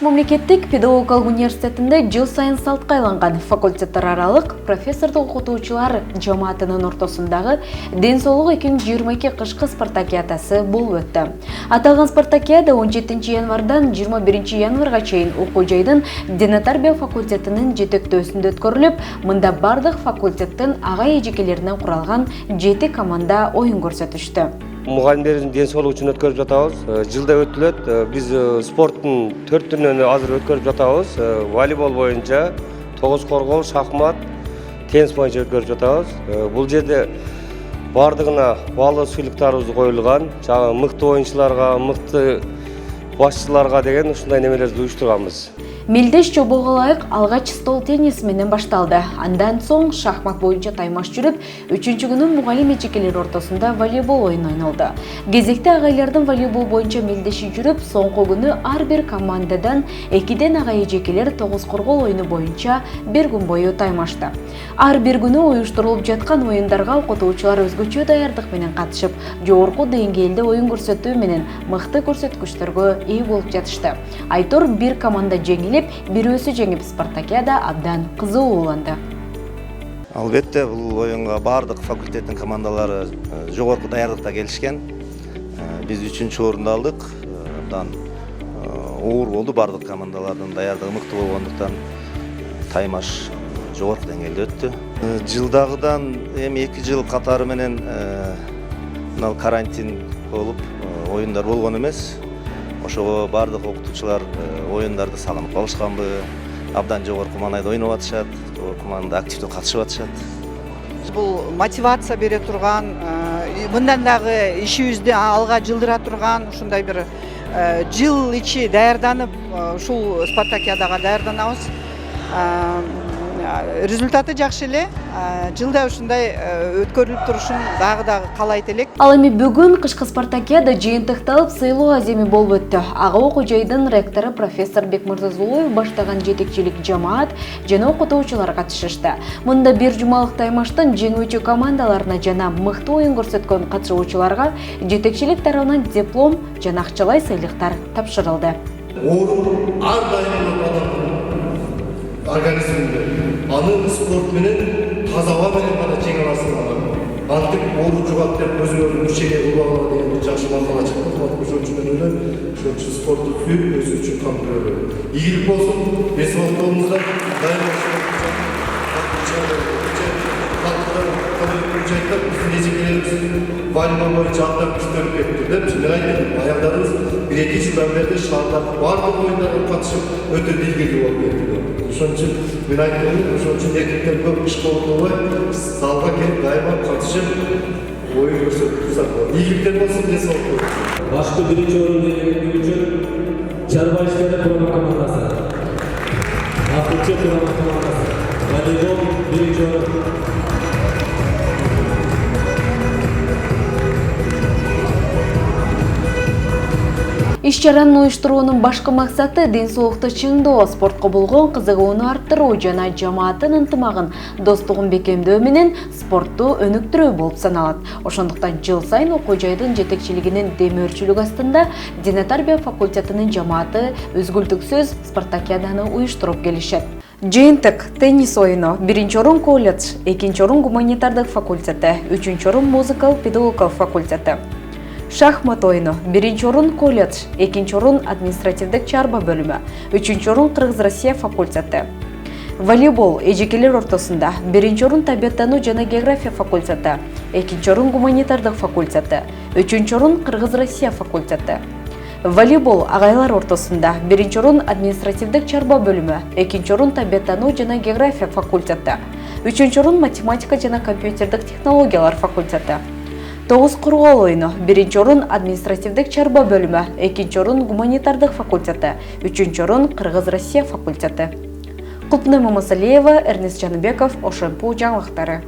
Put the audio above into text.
мамлекеттик педагогикалык университетинде жыл сайын салтка айланган факультеттер аралык профессордук окутуучулар жамаатынын ортосундагы ден соолук 2022 кышкы спартакиадасы болуп өттү. Аталган спартакиада 17 январдан 21 январга чейин окуу жайдын дене тарбия факультетинин жетектөөсүндө өткөрүлүп, мында бардык факультеттин ага эжекелеринен куралган 7 команда оюн көрсөтүштү. Мұғалімдердің денсаулығы үшін өткөрүп жатабыз. Жылда өтүлөт. Біз спорттың 4 түрүнөн азыр өткөрүп жатабыз. Волейбол боюнча, тогуз коргоо, шахмат, теннис боюнча өткөрүп жатабыз. Бул жерде бардыгына баалуу сыйлыктарыбыз коюлган. Жана мыкты оюнчуларга, мыкты башчыларга деген ушундай немелерди уюштурганбыз. Мелдеш жобого ылайык алгач стол теннис менен башталды. Андан соң шахмат боюнча таймаш жүрүп, 3-чү күнү мугалим эжекелер ортосунда волейбол ойуну ойнолду. Кезекте агайлардын волейбол боюнча мелдеши жүрүп, соңку күнү ар бир командадан 2ден ага эжекелер тогуз коргоо ойуну боюнча бир күн бою таймашты. Ар бир күнү уюштурулуп жаткан оюндарга окутуучулар өзгөчө даярдык менен катышып, жогорку деңгээлде оюн көрсөтүү менен мыкты көрсөткүчтөргө ээ болуп жатышты. Айтор бир команда жеңилип, бирөөсү жеңип, спартакиада абдан кызуу уланды. Албетте, бул оюнга бардык факультеттин командалары жогорку даярдыкта келишкен. Биз 3-чү орунду алдык. Абдан оор болду, бардык командалардын даярдыгы мыкты болгондуктан таймаш жогорку деңгээлде өттү. Жылдагыдан эми 2 жыл катары менен мына карантин болуп, оюндар болгон эмес. Ошого бардык окутуучулар оюндарды сагынып калышканбы, абдан жогорку маанайда ойноп атышат, команда активдүү катышып атышат. Бул мотивация бере турган, мындан дагы ишибизди алга жылдыра турган ушундай бир жыл ичи даярданып, ушул спартакиадага даярданабыз. Результаты жакшы эле. Жылда ушундай өткөрүлүп турушун дагы каалайт элек. Ал эми бүгүн кышкы спартакиада жыйынтыкталып, сыйлоо аземи болуп өттү. Ага окуу жайдын ректору профессор Бекмырзазулуев баштаган жетекчилик жамаат жана окутуучулар катышышты. Мында бир жумалык таймаштын жеңүүчү командаларына жана мыкты оюн көрсөткөн катышуучуларга жетекчилик тарабынан диплом жана акчалай сыйлыктар тапшырылды. Оору ар дайым организмде. Аны спорт менен, таза аба менен гана жеңе аласың. Антип оору жугат деп өзүңөрдүн мүчеге кылбагыла деген жакшы макала чыкты. Ошон үчүн мен ойлойм, ошон үчүн спортту сүйүп, өзү үчүн камтылуу. Ийгилик болсун, бес вакытыбызда дайым биздин эжекелерибиз волейбол боюнча абдан күчтөнүп кетти деп мен айтайын. Аялдарыбыз 1-2 жылдан бери шаардагы бардык оюндарга катышып өтө дилгелүү болуп кетти. Ошон үчүн мен айтайын, ошон үчүн эркектер көп иш колдонбой, залга келип дайыма катышып оюн көрсөтүп турсак болот. Ийгиликтер болсун, ден соолук. Башкы 1-чи орунду ээлеп үчүн Чарбайштер клубу командасы. Акылчы клубу командасы. Волейбол 1-чи орун. Иш-чаранын уюштуруунун башкы максаты ден соолукту чыңдоо, спортко болгон кызыгууну арттыруу жана жамааттын ынтымагын, достугун бекемдөө менен спортту өнүктүрүү болуп саналат. Ошондуктан жыл сайын окуу жайдын жетекчилигинин демөөрчүлүгү астында дене тарбия факультетинин жамааты үзгүлтүксүз спартакиаданы уюштуруп келишет. Жыйынтык теннис оюну 1-чи орун колледж, 2-чи орун гуманитардык факультети, 3-чү орун музыкалык педагогикалык факультети. Шахмат оюну 1-чи орун колледж, 2-чи орун административдик чарба бөлүмү, 3-чү орун Кыргыз-Россия факультети. Волейбол эжекелер ортосунда 1-чи орун табиаттануу жана география факультети, 2-чи орун гуманитардык факультети, 3-чү орун Кыргыз-Россия факультети. Волейбол агайлар ортосунда 1-чи орун административдик чарба бөлүмү, 2-чи орун табиаттануу жана география факультети, 3-чү орун математика жана компьютердик технологиялар факультети. Тогуз коргоо оюну 1-чи орун административдик чарба бөлүмү, 2-чи орун гуманитардык факультети, 3-чү орун Кыргыз-Россия факультети. Кулпнай Мамасалиева, Эрнест Жаныбеков, ОШМПУ жаңылыктары.